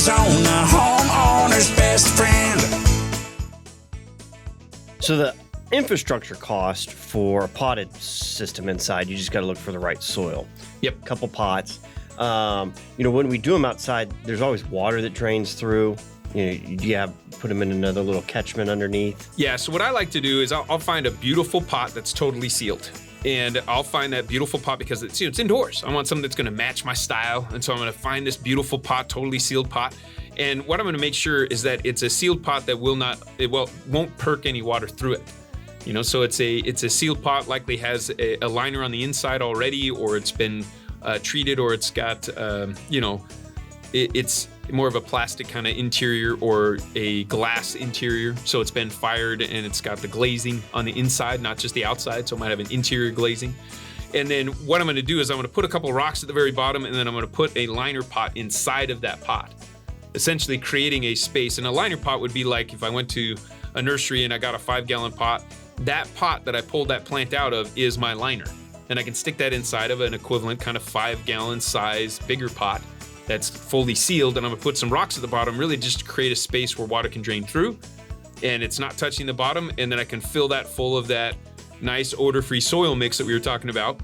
Arizona, homeowner's best friend. So the infrastructure cost for a potted system inside, you just got to look for the right soil. Yep. Couple pots. When we do them outside, there's always water that drains through. You put them in another little catchment underneath. Yeah, so what I like to do is I'll find a beautiful pot that's totally sealed. And I'll find that beautiful pot because it's indoors. I want something that's gonna match my style. And so I'm gonna find this beautiful pot, totally sealed pot. And what I'm gonna make sure is that it's a sealed pot that won't perk any water through it. So it's a sealed pot, likely has a liner on the inside already, or it's been treated, or it's got, it's more of a plastic kind of interior or a glass interior. So it's been fired and it's got the glazing on the inside, not just the outside. So it might have an interior glazing. And then what I'm going to do is I'm going to put a couple rocks at the very bottom, and then I'm going to put a liner pot inside of that pot, essentially creating a space. And a liner pot would be like if I went to a nursery and I got a 5-gallon pot, that pot that I pulled that plant out of is my liner. And I can stick that inside of an equivalent kind of 5-gallon size bigger pot that's fully sealed, and I'm gonna put some rocks at the bottom, really just to create a space where water can drain through and it's not touching the bottom, and then I can fill that full of that nice odor-free soil mix that we were talking about.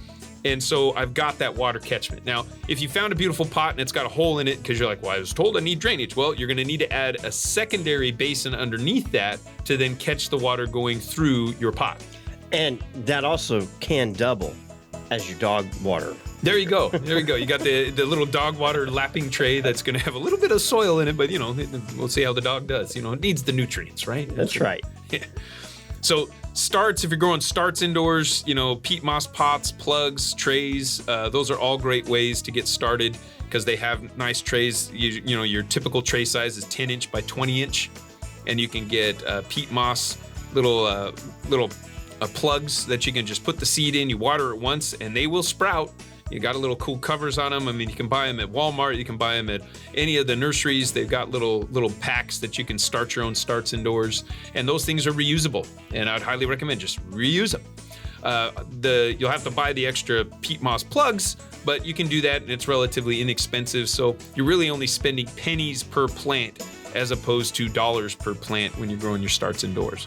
And so I've got that water catchment. Now, if you found a beautiful pot and it's got a hole in it because you're like, well, I was told I need drainage. Well, you're gonna need to add a secondary basin underneath that to then catch the water going through your pot. And that also can double as your dog water. There you go. There you go. You got the little dog water lapping tray that's going to have a little bit of soil in it, but we'll see how the dog does. It needs the nutrients, right? That's right. Yeah. So starts, if you're growing starts indoors, peat moss pots, plugs, trays, those are all great ways to get started because they have nice trays. Your typical tray size is 10-inch by 20-inch, and you can get peat moss little plugs that you can just put the seed in. You water it once, and they will sprout. You got a little cool covers on them. I mean, you can buy them at Walmart. You can buy them at any of the nurseries. They've got little packs that you can start your own starts indoors. And those things are reusable. And I'd highly recommend just reuse them. You'll have to buy the extra peat moss plugs, but you can do that and it's relatively inexpensive. So you're really only spending pennies per plant as opposed to dollars per plant when you're growing your starts indoors.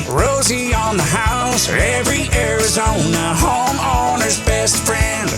Rosie on the house, every Arizona homeowner's best friend.